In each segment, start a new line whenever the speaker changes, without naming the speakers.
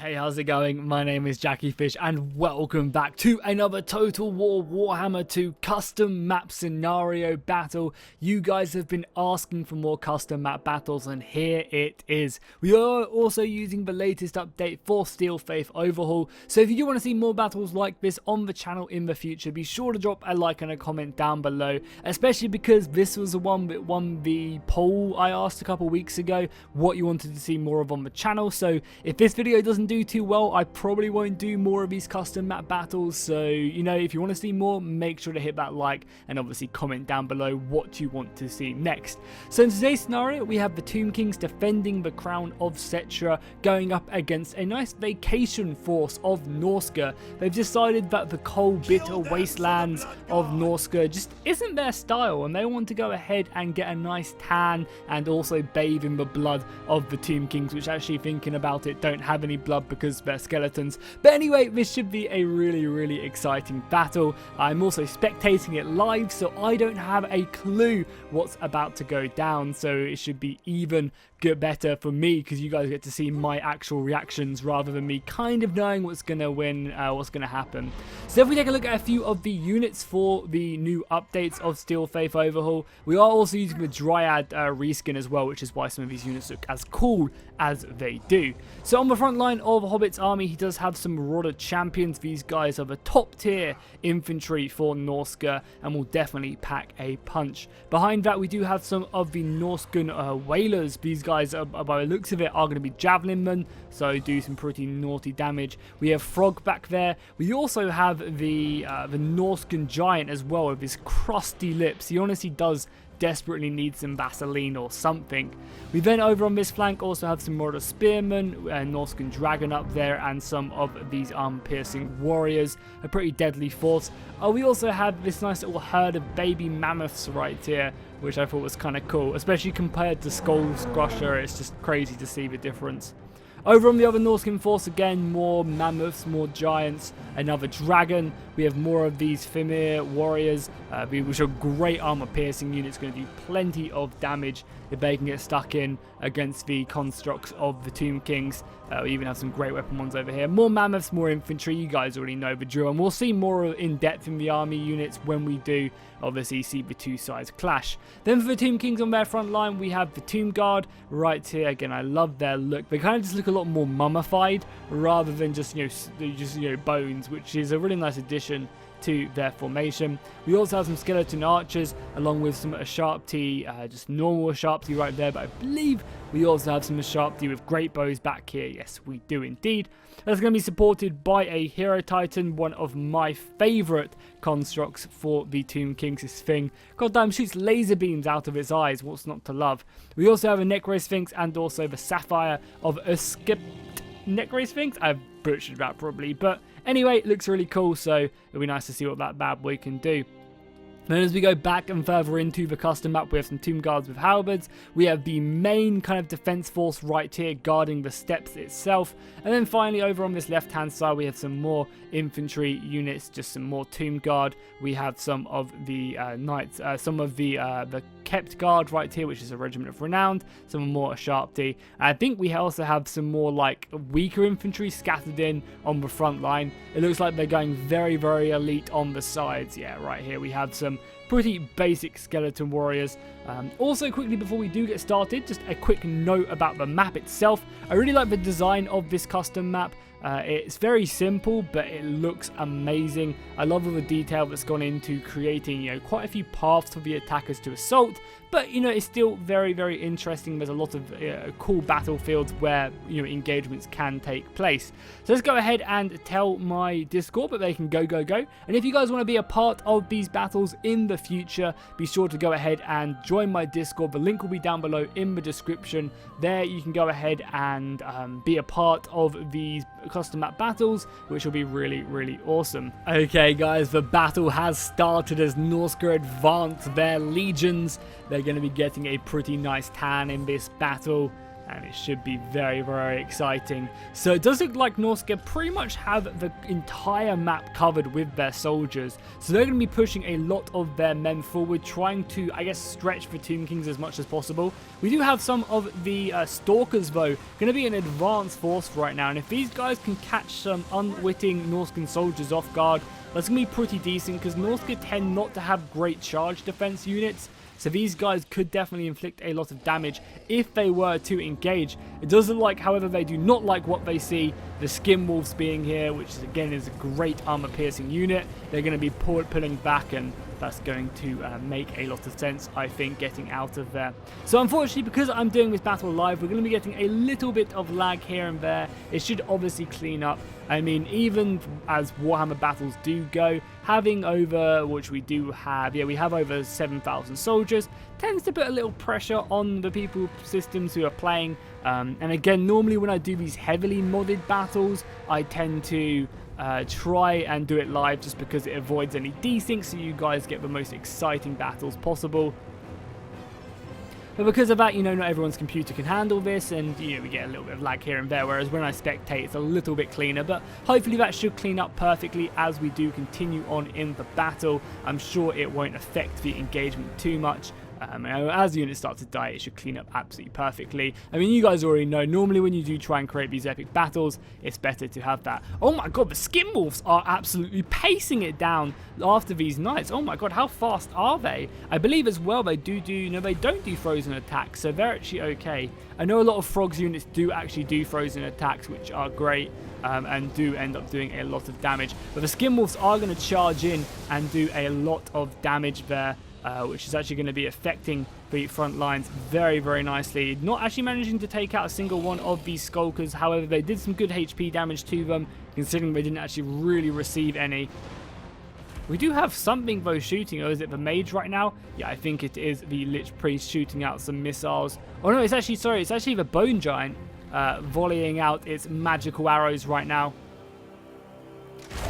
Hey, how's it going? My name is jackiefishhh and welcome back to another Total War Warhammer 2 custom map scenario battle. You guys have been asking for more custom map battles and here it is. We are also using the latest update for Steel Faith Overhaul, so if you do want to see more battles like this on the channel in the future, be sure to drop a like and a comment down below, especially because this was the one that won the poll I asked a couple weeks ago what you wanted to see more of on the channel. So if this video doesn't do too well, I probably won't do more of these custom map battles, so you know, if you want to see more, make sure to hit that like and obviously comment down below what you want to see next. So in today's scenario, we have the Tomb Kings defending the crown of Cetra, going up against a nice vacation force of Norsca. They've decided that the cold, bitter wastelands of Norsca just isn't their style, and they want to go ahead and get a nice tan and also bathe in the blood of the Tomb Kings, which, actually thinking about it, don't have any blood because they're skeletons. But anyway, this should be a really exciting battle. I'm also spectating it live, so I don't have a clue what's about to go down, so it should be even better for me because you guys get to see my actual reactions rather than me kind of knowing what's gonna win, what's gonna happen. So if we take a look at a few of the units for the new updates of Steel Faith Overhaul, we are also using the Dryad reskin as well, which is why some of these units look as cool as they do. So on the front line of Hobbit's army, he does have some Marauder champions. These guys are the top tier infantry for Norsca and will definitely pack a punch. Behind that, we do have some of the Norscan whalers. These guys, by the looks of it, are going to be javelin men, so do some pretty naughty damage. We have Frog back there. We also have the Norscan giant as well, with his crusty lips. He honestly does desperately need some Vaseline or something. We then over on this flank also have some Marauder spearmen, Norscan dragon up there, and some of these armor-piercing warriors, a pretty deadly force. We also have this nice little herd of baby mammoths right here, which I thought was kind of cool, especially compared to Skullcrusher. It's just crazy to see the difference. Over on the other Norscan force, again, more mammoths, more giants, another dragon. We have more of these Fimir warriors, which are great armor-piercing units, going to do plenty of damage if they can get stuck in against the constructs of the Tomb Kings. We even have some great weapon ones over here. More mammoths, more infantry. You guys already know the drill, and we'll see more in depth in the army units when we do obviously see the two sides clash. Then for the Tomb Kings on their front line, we have the Tomb Guard right here. Again, I love their look. They kind of just look a lot more mummified rather than just bones, which is a really nice addition to their formation. We also have some skeleton archers along with some Sharpty, just normal Sharpty right there, but I believe we also have some Sharpty with great bows back here. Yes, we do indeed. That's going to be supported by a Hero Titan, one of my favourite constructs for the Tomb Kings. This thing, goddamn, shoots laser beams out of its eyes. What's not to love? We also have a Necro Sphinx and also the Sapphire of Escape Necro Sphinx. I've butchered that probably, but anyway, it looks really cool, so it'll be nice to see what that bad boy can do. Then as we go back and further into the custom map, we have some Tomb Guards with halberds. We have the main kind of defense force right here guarding the steps itself. And then finally over on this left hand side, we have some more infantry units, just some more Tomb Guard. We have some of the knights, some of the kept guard right here, which is a regiment of renowned, some more Sharpty. I think we also have some more like weaker infantry scattered in on the front line. It looks like they're going very elite on the sides. Yeah, right here we have some pretty basic skeleton warriors. Also quickly before we do get started, just a quick note about the map itself. I really like the design of this custom map. It's very simple, but it looks amazing. I love all the detail that's gone into creating, quite a few paths for the attackers to assault. But, it's still very interesting. There's a lot of cool battlefields where, engagements can take place. So let's go ahead and tell my Discord that they can go. And if you guys want to be a part of these battles in the future, be sure to go ahead and join my Discord. The link will be down below in the description. There you can go ahead and be a part of these custom map battles, which will be really awesome. Okay guys, the battle has started as Norsca advance their legions. They're going to be getting a pretty nice tan in this battle. and it should be very, very exciting. So it does look like Norska pretty much have the entire map covered with their soldiers. So they're going to be pushing a lot of their men forward, trying to, I guess, stretch the Tomb Kings as much as possible. We do have some of the Stalkers, though, going to be an advanced force right now. And if these guys can catch some unwitting Norscan soldiers off guard, that's going to be pretty decent, because Norska tend not to have great charge defense units. So these guys could definitely inflict a lot of damage if they were to engage. It does look like, however, they do not like what they see. The Skin Wolves being here, which is, again, is a great armor-piercing unit. They're going to be pulling back, and that's going to make a lot of sense, I think, getting out of there. So unfortunately, because I'm doing this battle live, we're going to be getting a little bit of lag here and there. It should obviously clean up. I mean, even as Warhammer battles do go, having over, which we do have, yeah, we have over 7,000 soldiers, tends to put a little pressure on the people systems who are playing. And again, normally when I do these heavily modded battles, I tend to try and do it live just because it avoids any desyncs, so you guys get the most exciting battles possible. But because of that, you know, not everyone's computer can handle this, and, you know, we get a little bit of lag here and there, whereas when I spectate, it's a little bit cleaner. But hopefully that should clean up perfectly as we do continue on in the battle. I'm sure it won't affect the engagement too much. As the units start to die, it should clean up absolutely perfectly. I mean, you guys already know, normally when you do try and create these epic battles, it's better to have that. Oh my god, the Skin Wolves are absolutely pacing it down after these knights. Oh my god, how fast are they? I believe as well they they don't do frozen attacks, so they're actually okay. I know a lot of Frogs units do actually do frozen attacks, which are great. And do end up doing a lot of damage. But the Skin Wolves are going to charge in and do a lot of damage there, which is actually going to be affecting the front lines very, very nicely. Not actually managing to take out a single one of these Skulkers. However, they did some good HP damage to them, considering they didn't actually really receive any. We do have something, though, shooting. Or is it the Mage right now? Yeah, I think it is the Lich Priest shooting out some missiles. Oh no, it's actually, sorry, it's actually the Bone Giant. Volleying out its magical arrows right now.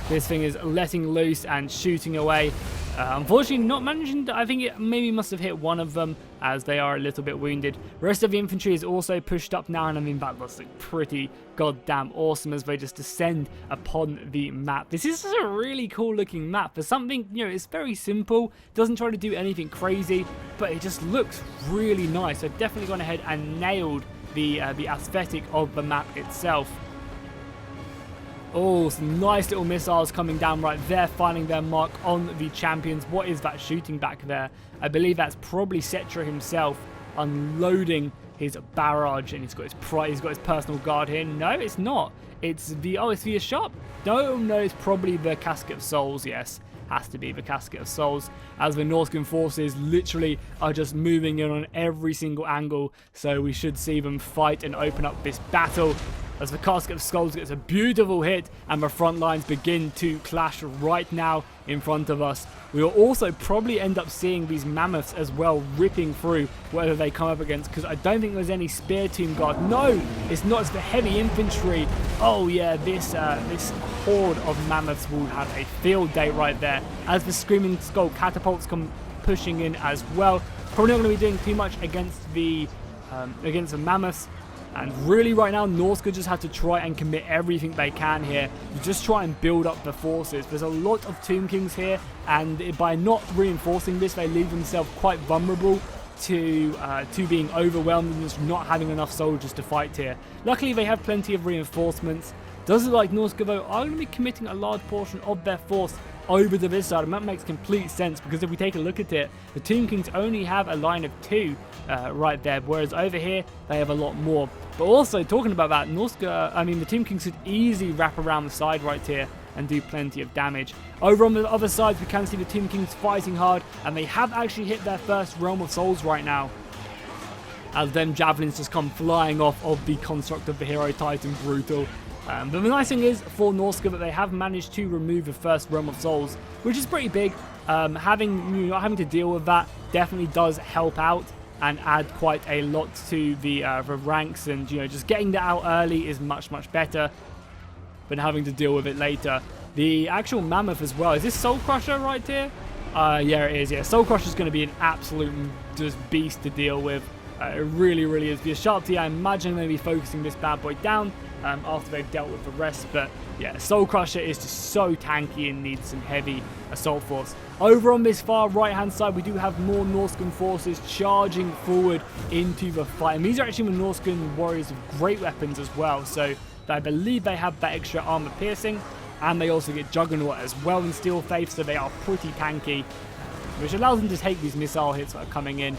This thing is letting loose and shooting away. Unfortunately, not managing to, I think it maybe must have hit one of them, as they are a little bit wounded. The rest of the infantry is also pushed up now, and I mean, that looks like pretty goddamn awesome as they just descend upon the map. This is a really cool looking map. For something, you know, it's very simple, doesn't try to do anything crazy, but it just looks really nice. I've definitely gone ahead and nailed the aesthetic of the map itself. Oh, some nice little missiles coming down right there, finding their mark on the champions. What is that shooting back there? I believe that's probably Cetra himself unloading his barrage, and he's got his personal guard here. No, it's not. It's the shop. No, it's probably the Casket of Souls. Yes, has to be the Casket of Souls, as the Norscan forces literally are just moving in on every single angle. So we should see them fight and open up this battle, as the Casket of Skulls gets a beautiful hit and the front lines begin to clash right now in front of us. We will also probably end up seeing these mammoths as well ripping through whatever they come up against, because I don't think there's any Spear Tomb Guard. No, it's not. It's the heavy infantry. Oh yeah, this horde of mammoths will have a field day right there, as the Screaming Skull catapults come pushing in as well. Probably not going to be doing too much against the mammoths. And really right now, Norska just have to try and commit everything they can here to just try and build up the forces. There's a lot of Tomb Kings here, and by not reinforcing this, they leave themselves quite vulnerable to being overwhelmed and just not having enough soldiers to fight here. Luckily, they have plenty of reinforcements. Does look like Norska, though, are going to be committing a large portion of their force over to this side, and that makes complete sense, because if we take a look at it, the Tomb Kings only have a line of 2 right there, whereas over here they have a lot more. But also, talking about that, the Tomb Kings could easily wrap around the side right here and do plenty of damage. Over on the other side, we can see the Tomb Kings fighting hard, and they have actually hit their first Realm of Souls right now, as them javelins just come flying off of the construct of the Hero Titan. Brutal. But the nice thing is for Norska that they have managed to remove the first Realm of Souls, which is pretty big. Not having to deal with that definitely does help out and add quite a lot to the ranks, and just getting that out early is much better than having to deal with it later. The actual mammoth as well. Is this Soul Crusher right here? Yeah, it is. Yeah, Soul Crusher is going to be an absolute just beast to deal with. It really, really is. The Sharp T, I imagine they'll be focusing this bad boy down after they've dealt with the rest. But yeah, Soul Crusher is just so tanky and needs some heavy assault force. Over on this far right-hand side, we do have more Norscan forces charging forward into the fight. And these are actually the Norscan warriors with great weapons as well. So I believe they have that extra armor piercing. And they also get Juggernaut as well in Steel Faith, so they are pretty tanky, which allows them to take these missile hits that are coming in.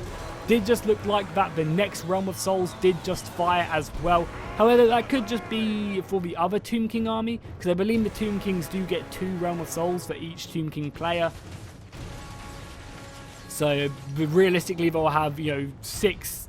Did just look like that the next Realm of Souls did just fire as well. However, that could just be for the other Tomb King army, because I believe the Tomb Kings do get 2 Realm of Souls for each Tomb King player. So realistically, they'll have, you know, six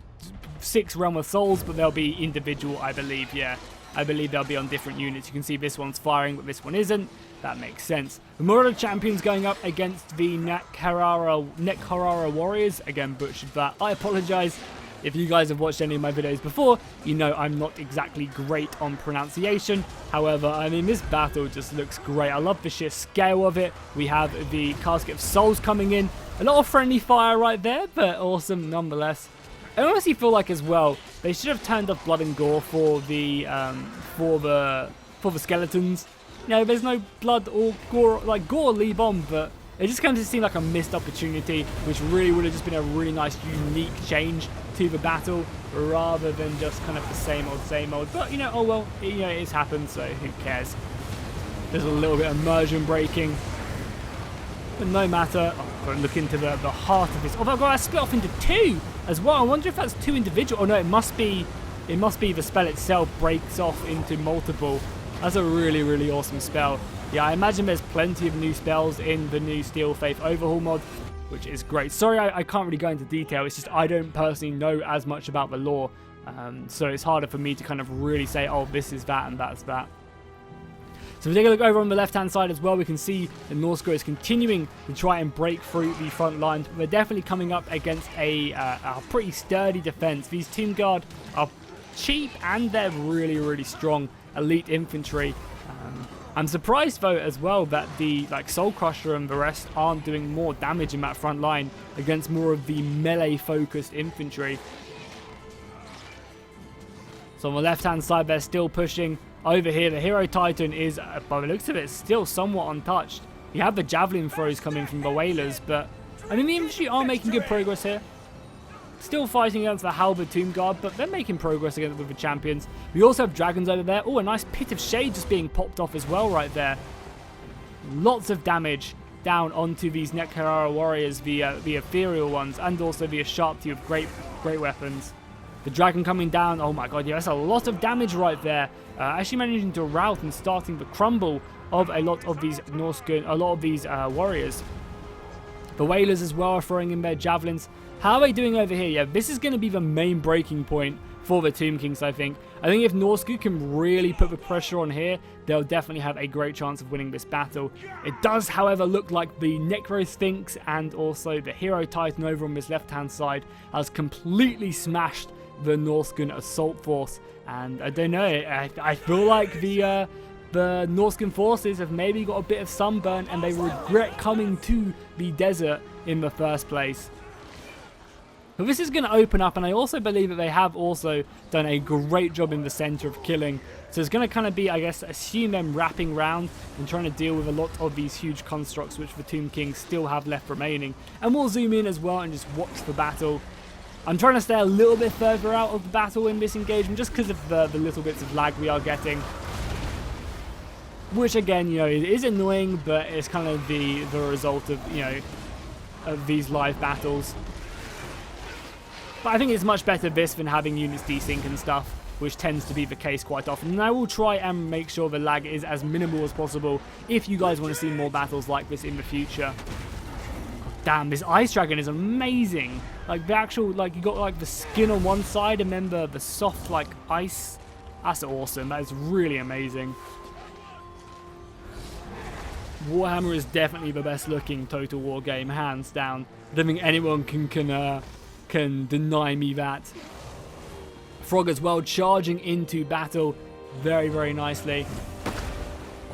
Realm of Souls, but they'll be individual, I believe. Yeah, I believe they'll be on different units. You can see this one's firing, but this one isn't. That makes sense. The Marauder Champions going up against the Nekharara Warriors. Again, butchered that. I apologize. If you guys have watched any of my videos before, you know I'm not exactly great on pronunciation. However, I mean, this battle just looks great. I love the sheer scale of it. We have the Casket of Souls coming in. A lot of friendly fire right there, but awesome nonetheless. I honestly feel like as well, they should have turned off Blood and Gore for the skeletons. You know, there's no blood or gore, like gore leave on, but it just kind of seemed like a missed opportunity, which really would have just been a really nice, unique change to the battle, rather than just kind of the same old. But, you know, oh well, you know, it's happened, so who cares? There's a little bit of immersion breaking, but no matter. Oh, I've got to look into the heart of this. Oh my god, I split off into 2 as well. I wonder if that's 2 individual. Oh no, it must be the spell itself breaks off into multiple. That's a really, really awesome spell. Yeah, I imagine there's plenty of new spells in the new Steel Faith Overhaul mod, which is great. Sorry, I can't really go into detail. It's just I don't personally know as much about the lore, so it's harder for me to kind of really say, oh, this is that and that's that. So if we take a look over on the left-hand side as well, we can see the Norsca is continuing to try and break through the front lines. They're definitely coming up against a pretty sturdy defense. These Tomb Guard are cheap and they're really, really strong elite infantry. I'm surprised though as well that the Soul Crusher and the rest aren't doing more damage in that front line against more of the melee focused infantry. So on the left hand side they're still pushing. Over here the Hero Titan is, by the looks of it, still somewhat untouched. You have the javelin throws coming from the Whalers, but I mean the infantry are making good progress here. Still fighting against the Halberd Tomb Guard, but they're making progress against with the champions. We also have dragons over there. Oh, a nice Pit of Shade just being popped off as well right there. Lots of damage down onto these Nekharara warriors, the ethereal ones, and also the Sharp T with great weapons. The dragon coming down. Oh my god, yeah, that's a lot of damage right there. Actually managing to rout and starting the crumble of a lot of these warriors. The Whalers as well are throwing in their javelins. How are they doing over here? Yeah, this is going to be the main breaking point for the Tomb Kings, I think. I think if Norsca can really put the pressure on here, they'll definitely have a great chance of winning this battle. It does, however, look like the Necro Sphinx and also the Hero Titan over on this left-hand side has completely smashed the Norscan assault force. And I don't know, I feel like the Norscan forces have maybe got a bit of sunburn and they regret coming to the desert in the first place. But this is going to open up, and I also believe that they have also done a great job in the center of killing. So it's going to kind of be, I guess, assume them wrapping round and trying to deal with a lot of these huge constructs which the Tomb Kings still have left remaining. And we'll zoom in as well and just watch the battle. I'm trying to stay a little bit further out of the battle in this engagement just because of the little bits of lag we are getting. Which again, you know, it is annoying, but it's kind of the result of, you know, of these live battles. But I think it's much better this than having units desync and stuff, which tends to be the case quite often. And I will try and make sure the lag is as minimal as possible if you guys want to see more battles like this in the future. Damn, this Ice Dragon is amazing. Like the actual, like you got like the skin on one side and then the soft like ice. That's awesome. That is really amazing. Warhammer is definitely the best looking Total War game, hands down. I don't think anyone can deny me that. Frog as well, charging into battle very, very nicely.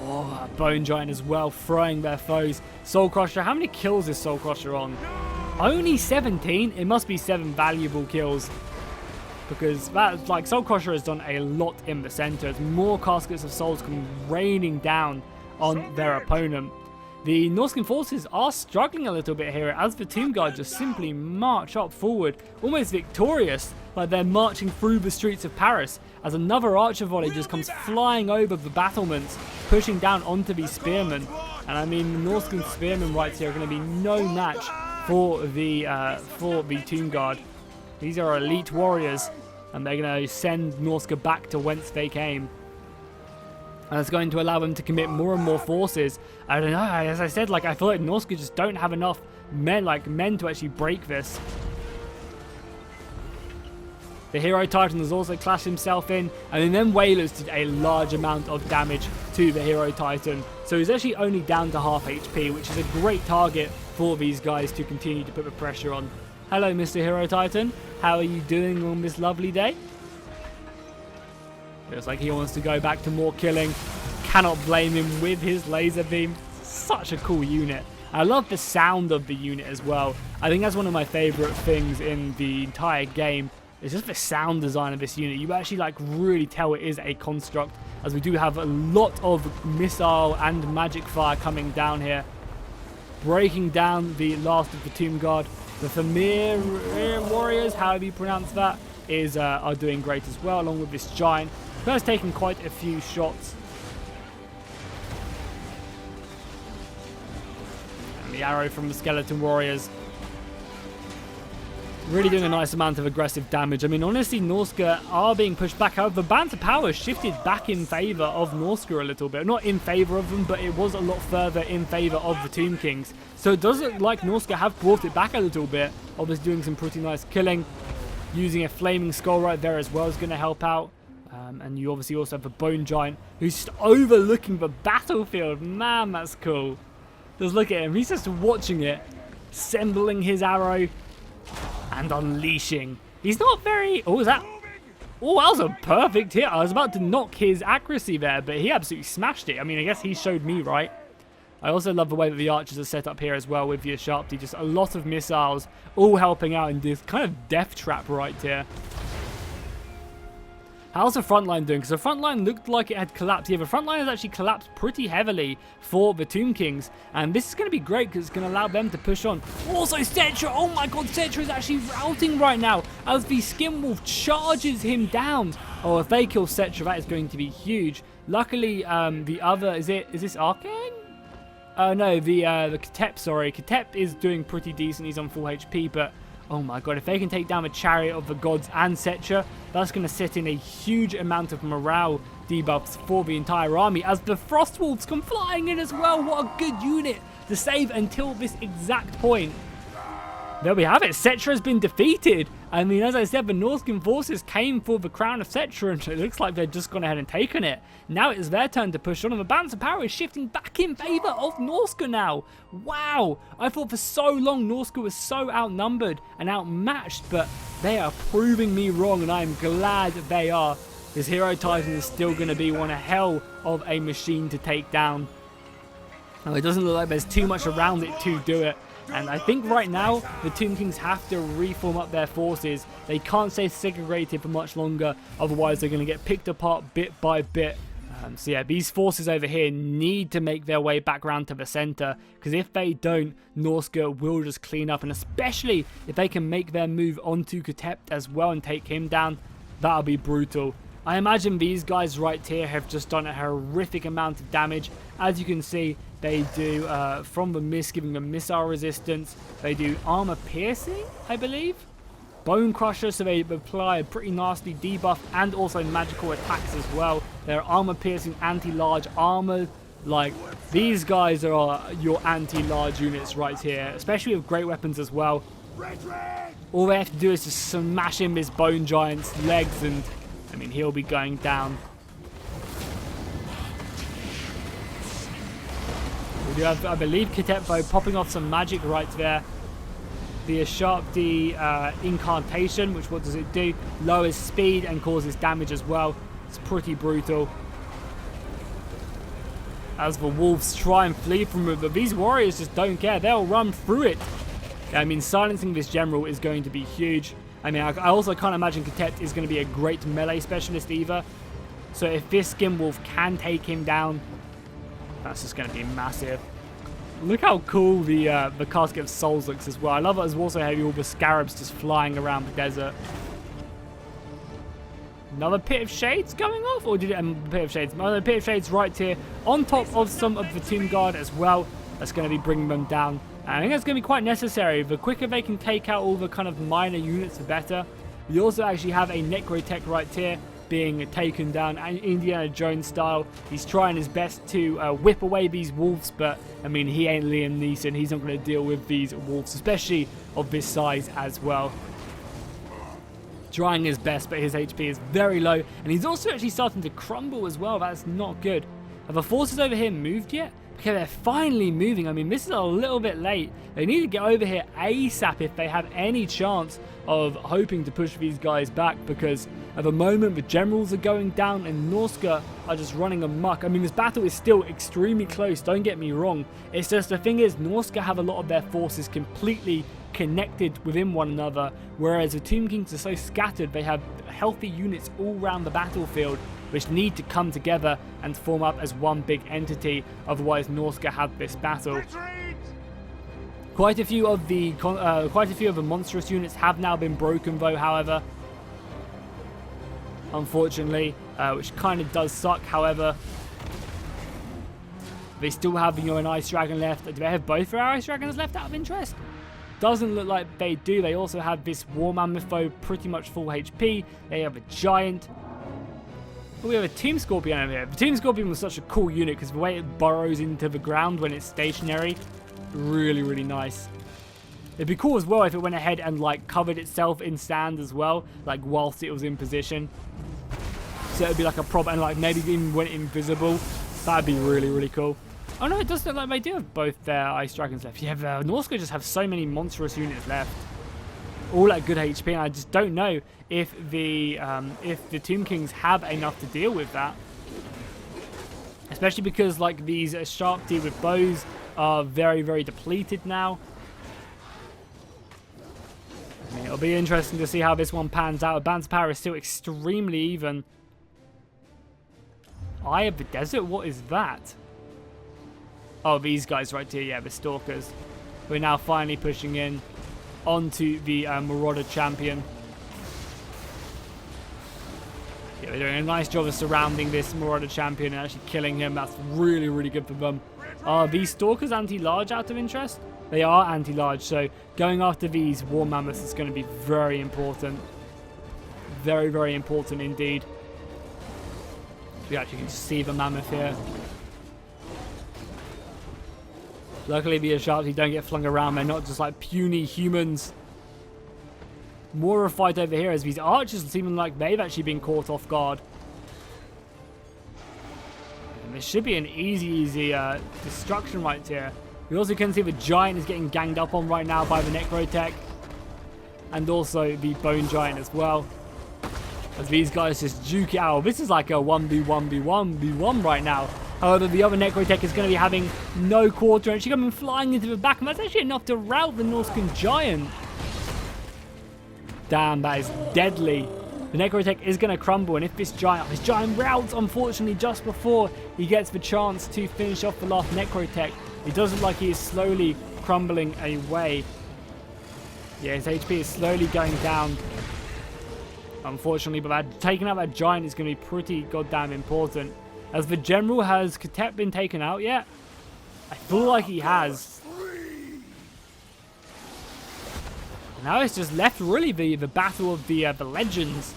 Oh, Bone Giant as well, throwing their foes. Soul Crusher, how many kills is Soul Crusher on? Only 17? It must be 7 valuable kills. because that, like, Soul Crusher has done a lot in the center as more Caskets of Souls come raining down on their opponent. The Norscan forces are struggling a little bit here as the Tomb Guard just simply march up forward, almost victorious, like they're marching through the streets of Paris, as another archer volley just comes flying over the battlements, pushing down onto these spearmen. And I mean, the Norscan spearmen right here are going to be no match for the Tomb Guard. These are elite warriors, and they're going to send Norsca back to whence they came. And it's going to allow them to commit more and more forces. I don't know, as I said, like, I feel like Norsca just don't have enough men to actually break this. The Hero Titan has also clashed himself in, and then Whalers did a large amount of damage to the Hero Titan. So he's actually only down to half HP, which is a great target for these guys to continue to put the pressure on. Hello, Mr. Hero Titan. How are you doing on this lovely day? Looks like he wants to go back to more killing. Cannot blame him with his laser beam. Such a cool unit. I love the sound of the unit as well. I think that's one of my favorite things in the entire game. It's just the sound design of this unit. You actually like really tell it is a construct, as we do have a lot of missile and magic fire coming down here, breaking down the last of the Tomb Guard. The Thamir warriors, however you pronounce that, are doing great as well, along with this giant who has taken quite a few shots. And the arrow from the skeleton warriors really doing a nice amount of aggressive damage. I mean, honestly, Norsca are being pushed back. However, the Banter Power shifted back in favour of Norsca a little bit. Not in favour of them, but it was a lot further in favour of the Tomb Kings. So it does look like Norsca have brought it back a little bit. Obviously doing some pretty nice killing. Using a Flaming Skull right there as well is going to help out. And you obviously also have a Bone Giant who's just overlooking the battlefield. Man, that's cool. Just look at him. He's just watching it, assembling his arrow and unleashing. He's not very... Oh, that was a perfect hit. I was about to knock his accuracy there, but he absolutely smashed it. I mean, I guess he showed me right. I also love the way that the archers are set up here as well with your Sharpty. Just a lot of missiles, all helping out in this kind of death trap right here. How's the Frontline doing? Because the Frontline looked like it had collapsed. Yeah, the Frontline has actually collapsed pretty heavily for the Tomb Kings. And this is going to be great because it's going to allow them to push on. Also, Cetra! Oh my god, Cetra is actually routing right now as the Skinwolf charges him down. Oh, if they kill Cetra, that is going to be huge. Luckily, the other... Is this Arcane? No, the Ketep, sorry. Ketep is doing pretty decent. He's on full HP, but... Oh my god, if they can take down the Chariot of the Gods and Cetra, that's going to set in a huge amount of morale debuffs for the entire army, as the Frostwolves come flying in as well. What a good unit to save until this exact point. There we have it. Cetra has been defeated. I mean, as I said, the Norscan forces came for the crown of Cetra, and it looks like they've just gone ahead and taken it. Now it's their turn to push on, and the balance of power is shifting back in favour of Norsca now. Wow! I thought for so long Norsca was so outnumbered and outmatched, but they are proving me wrong, and I am glad they are. This Hero Titan is still going to be one hell of a machine to take down. Now, it doesn't look like there's too much around it to do it. And I think right now, the Tomb Kings have to reform up their forces. They can't stay segregated for much longer, otherwise they're going to get picked apart bit by bit. So yeah, these forces over here need to make their way back around to the center, because if they don't, Norsca will just clean up, and especially if they can make their move onto Ketept as well and take him down, that'll be brutal. I imagine these guys right here have just done a horrific amount of damage. As you can see, they do, from the mist, giving them missile resistance. They do armor piercing, I believe. Bone Crusher, so they apply a pretty nasty debuff and also magical attacks as well. They're armor piercing, anti-large armor. Like, these guys are your anti-large units right here, especially with great weapons as well. All they have to do is just smash in this Bone Giant's legs, and I mean, he'll be going down. We do have, I believe, Ketepo popping off some magic right there. The Sharpty Incantation, which what does it do? Lowers speed and causes damage as well. It's pretty brutal. As the wolves try and flee from it, but these warriors just don't care. They'll run through it. I mean, silencing this general is going to be huge. I mean, I also can't imagine Katet is going to be a great melee specialist either. So if this Skin Wolf can take him down, that's just going to be massive. Look how cool the Casket of Souls looks as well. I love it as also having all the scarabs just flying around the desert. Another Pit of Shades going off? Or did it Pit of Shades? No, the Pit of Shades right here on top of some of the Tomb Guard as well. That's going to be bringing them down. And I think that's going to be quite necessary. The quicker they can take out all the kind of minor units, the better. We also actually have a Necrotech right here being taken down Indiana Jones style. He's trying his best to whip away these wolves, but I mean, he ain't Liam Neeson. He's not going to deal with these wolves, especially of this size as well. Trying his best, but his HP is very low, and he's also actually starting to crumble as well. That's not good. Have the forces over here moved yet? Okay, they're finally moving. I mean, this is a little bit late. They need to get over here ASAP if they have any chance of hoping to push these guys back, because at the moment the generals are going down and Norska are just running amok. I mean, this battle is still extremely close, don't get me wrong. It's just the thing is, Norska have a lot of their forces completely connected within one another, whereas the Tomb Kings are so scattered. They have healthy units all around the battlefield which need to come together and form up as one big entity, otherwise Norska have this battle. Quite a few of the monstrous units have now been broken though, however, unfortunately, which kind of does suck. However, they still have, you know, an Ice Dragon left. Do they have both their Ice Dragons left out of interest? Doesn't look like they do. They also have this War Mammoth though, pretty much full HP. They have a Giant. Oh, we have a Tomb Scorpion over here. The Tomb Scorpion was such a cool unit because the way it burrows into the ground when it's stationary, really, really nice. It'd be cool as well if it went ahead and like covered itself in sand as well, like whilst it was in position. So it'd be like a prop, and like maybe even went invisible. That'd be really, really cool. Oh no, it does look like they do have both their Ice Dragons left. Yeah, Norska just have so many monstrous units left, all at good HP, and I just don't know if the Tomb Kings have enough to deal with that. Especially because like these sharp teeth with bows are very, very depleted now. I mean, it'll be interesting to see how this one pans out. Band's power is still extremely even. Eye of the Desert? What is that? Oh, these guys right here. Yeah, the Stalkers. We're now finally pushing in onto the Marauder Champion. Yeah, they're doing a nice job of surrounding this Marauder Champion and actually killing him. That's really, really good for them. Are these Stalkers anti-large out of interest? They are anti-large, so going after these War Mammoths is going to be very important. Very, very important indeed. You actually can just see the Mammoth here. Luckily, the Ashanti don't get flung around. They're not just like puny humans. More of a fight over here as these archers seem like they've actually been caught off guard. And this should be an easy destruction right here. We also can see the Giant is getting ganged up on right now by the Necrotech. And also the Bone Giant as well. As these guys just duke it out. This is like a 1v1v1v1 right now. However, the other Necrotech is going to be having no quarter, and she's coming flying into the back, and that's actually enough to rout the Norscan Giant. Damn, that is deadly. The Necrotech is going to crumble, and if this Giant routs, unfortunately, just before he gets the chance to finish off the last Necrotech. It does look like he is slowly crumbling away. Yeah, his HP is slowly going down, unfortunately, but taking out that Giant is going to be pretty goddamn important. As the General, has Katet been taken out yet? I feel like he has. Now it's just left really the battle of the legends.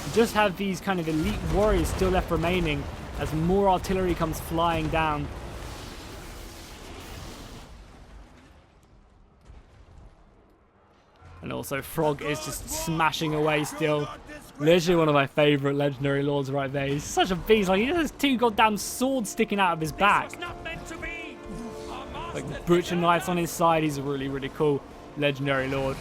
You just have these kind of elite warriors still left remaining as more artillery comes flying down. And also Frog is just smashing away still. Literally one of my favourite legendary lords right there. He's such a beast. Like, he has 2 goddamn swords sticking out of his back. Like butcher knives on his side. He's a really, really cool legendary lord.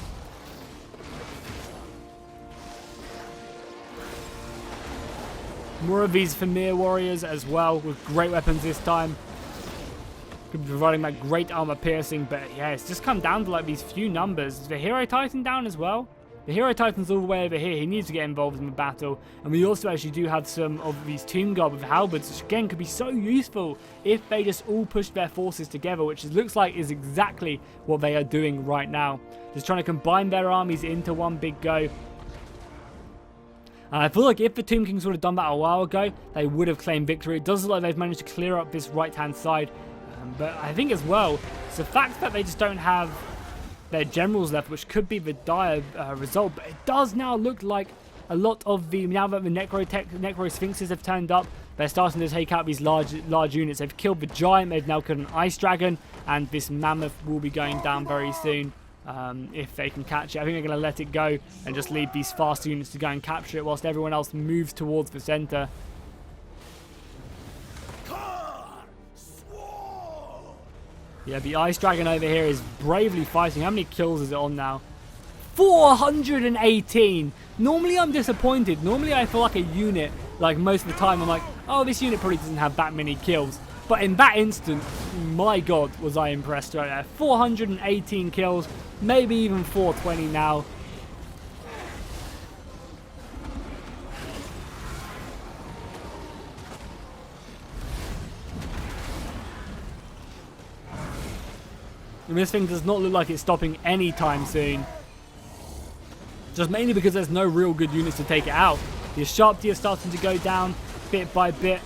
More of these Famir warriors as well, with great weapons this time. Could be providing that great armor piercing, but yeah, it's just come down to like these few numbers. Is the Hero Titan down as well? The Hero Titan's all the way over here. He needs to get involved in the battle. And we also actually do have some of these Tomb Guard with halberds, which again could be so useful if they just all push their forces together, which it looks like is exactly what they are doing right now. Just trying to combine their armies into one big go. And I feel like if the Tomb Kings would have done that a while ago, they would have claimed victory. It does look like they've managed to clear up this right-hand side. But I think as well, it's the fact that they just don't have their generals left, which could be the dire result. But it does now look like a lot of the, now that the Necro Sphinxes have turned up, they're starting to take out these large units. They've killed the Giant, they've now killed an Ice Dragon, and this Mammoth will be going down very soon. If they can catch it. I think they're going to let it go and just leave these fast units to go and capture it whilst everyone else moves towards the center. Yeah, the Ice Dragon over here is bravely fighting. How many kills is it on now? 418! Normally I'm disappointed. Normally I feel like a unit, like most of the time, I'm like, oh, this unit probably doesn't have that many kills. But in that instant, my god, was I impressed right there. 418 kills, maybe even 420 now. And this thing does not look like it's stopping anytime soon. Just mainly because there's no real good units to take it out. The Sharp Deer starting to go down bit by bit.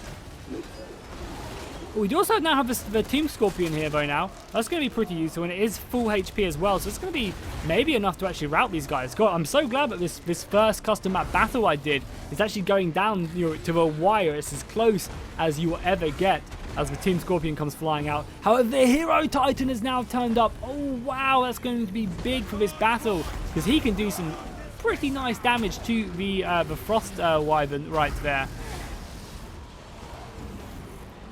We do also now have the Tomb Scorpion here though now. That's going to be pretty useful, and it is full HP as well, so it's going to be maybe enough to actually rout these guys. God, I'm so glad that this first custom map battle I did is actually going down, you know, to a wire. It's as close as you will ever get as the Tomb Scorpion comes flying out. However, the Hero Titan has now turned up. Oh wow, that's going to be big for this battle, because he can do some pretty nice damage to the Frost Wyvern right there.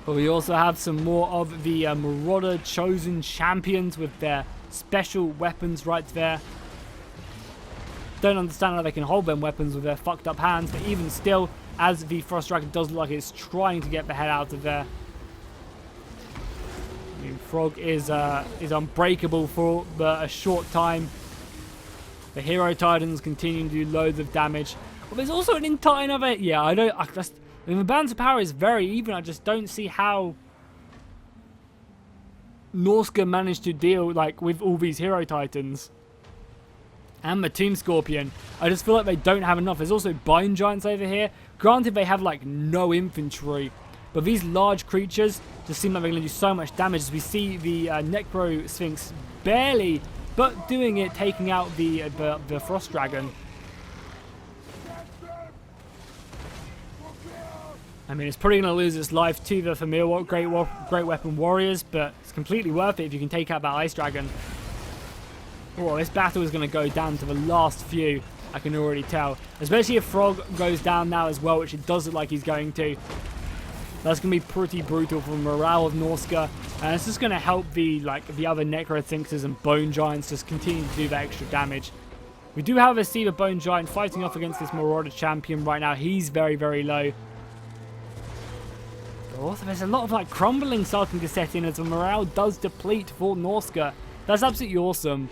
But we also have some more of the Marauder Chosen Champions with their special weapons right there. Don't understand how they can hold them weapons with their fucked up hands, but even still, as the Frost Dragon does look like it's trying to get the head out of there. I mean, Frog is unbreakable for a short time. The Hero Titans continuing to do loads of damage. Well, there's also an entire another. Yeah, I mean, the balance of power is very even. I just don't see how Norsca managed to deal with all these Hero Titans. And the Tomb Scorpion. I just feel like they don't have enough. There's also Bone Giants over here. Granted, they have no infantry. But these large creatures just seem like they're going to do so much damage, as we see the Necro Sphinx barely, but doing it, taking out the Frost Dragon. I mean, it's probably going to lose its life to the familiar Great Weapon Warriors, but it's completely worth it if you can take out that Ice Dragon. Oh, this battle is going to go down to the last few, I can already tell. Especially if Frog goes down now as well, which it does look like he's going to. That's going to be pretty brutal for the morale of Norsca. And it's just going to help the other Necro Sphinxes and Bone Giants just continue to do that extra damage. We do have a Seaver Bone Giant fighting off against this Marauder Champion right now. He's very, very low. Also, there's a lot of crumbling starting to set in as the morale does deplete for Norsca. That's absolutely awesome.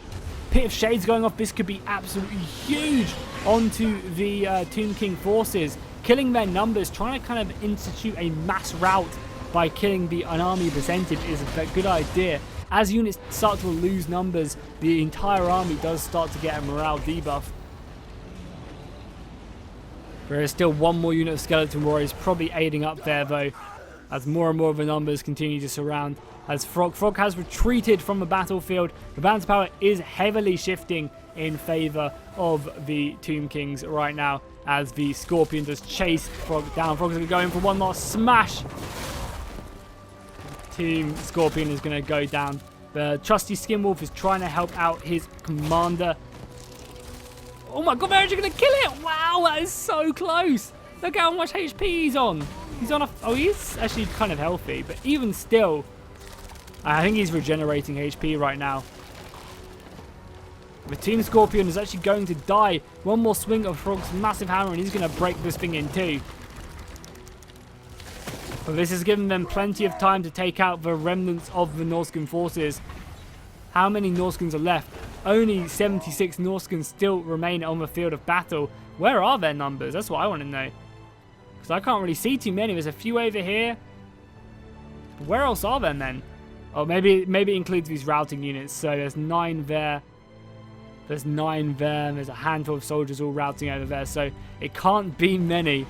Pit of Shades going off. This could be absolutely huge onto the Tomb King forces. Killing their numbers, trying to kind of institute a mass rout by killing an army percentage is a good idea. As units start to lose numbers, the entire army does start to get a morale debuff. There is still one more unit of Skeleton Warriors probably aiding up there though, as more and more of the numbers continue to surround. As Frog has retreated from the battlefield, the balance of power is heavily shifting in favor of the Tomb Kings right now, as the Scorpion does chase Frog down. Frog's going to go in for one last smash. Team Scorpion is going to go down. The trusty Skinwolf is trying to help out his commander. Oh my god, they're actually going to kill it! Wow, that is so close! Look how much HP he's on. He's on oh, he's actually kind of healthy, but even still, I think he's regenerating HP right now. The Team Scorpion is actually going to die. One more swing of Frog's massive hammer and he's going to break this thing in two. But this has given them plenty of time to take out the remnants of the Norscan forces. how many Norskins are left. Only 76 Norskins still remain on the field of battle. Where are their numbers? That's what I want to know. Because I can't really see too many. There's a few over here. Where else are there then? Oh, maybe it includes these routing units. So there's 9 there. There's 9 there. And there's a handful of soldiers all routing over there. So it can't be many.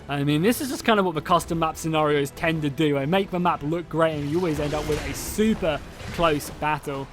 I mean, this is just kind of what the custom map scenarios tend to do. They make the map look great, and you always end up with a super close battle.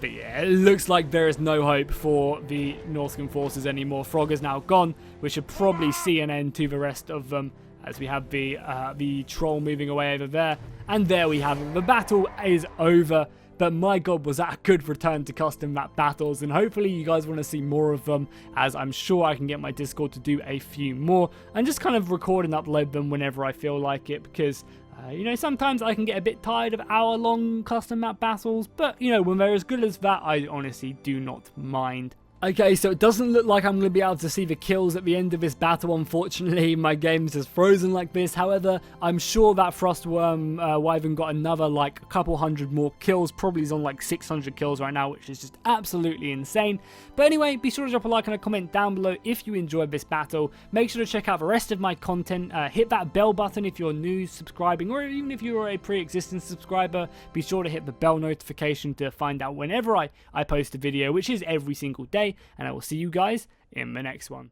But yeah, it looks like there is no hope for the Norscan forces anymore. Frog is now gone. We should probably see an end to the rest of them, as we have the troll moving away over there. And there we have it. The battle is over. But my god, was that a good return to custom map battles, and hopefully you guys want to see more of them, as I'm sure I can get my Discord to do a few more, and just kind of record and upload them whenever I feel like it, because you know, sometimes I can get a bit tired of hour-long custom map battles, but you know, when they're as good as that, I honestly do not mind. Okay, so it doesn't look like I'm going to be able to see the kills at the end of this battle, unfortunately. My game's just frozen like this. However, I'm sure that Frostworm Wyvern got another, like, a couple hundred more kills. Probably is on, like, 600 kills right now, which is just absolutely insane. But anyway, be sure to drop a like and a comment down below if you enjoyed this battle. Make sure to check out the rest of my content. Hit that bell button if you're new subscribing, or even if you're a pre-existing subscriber. Be sure to hit the bell notification to find out whenever I post a video, which is every single day. And I will see you guys in the next one.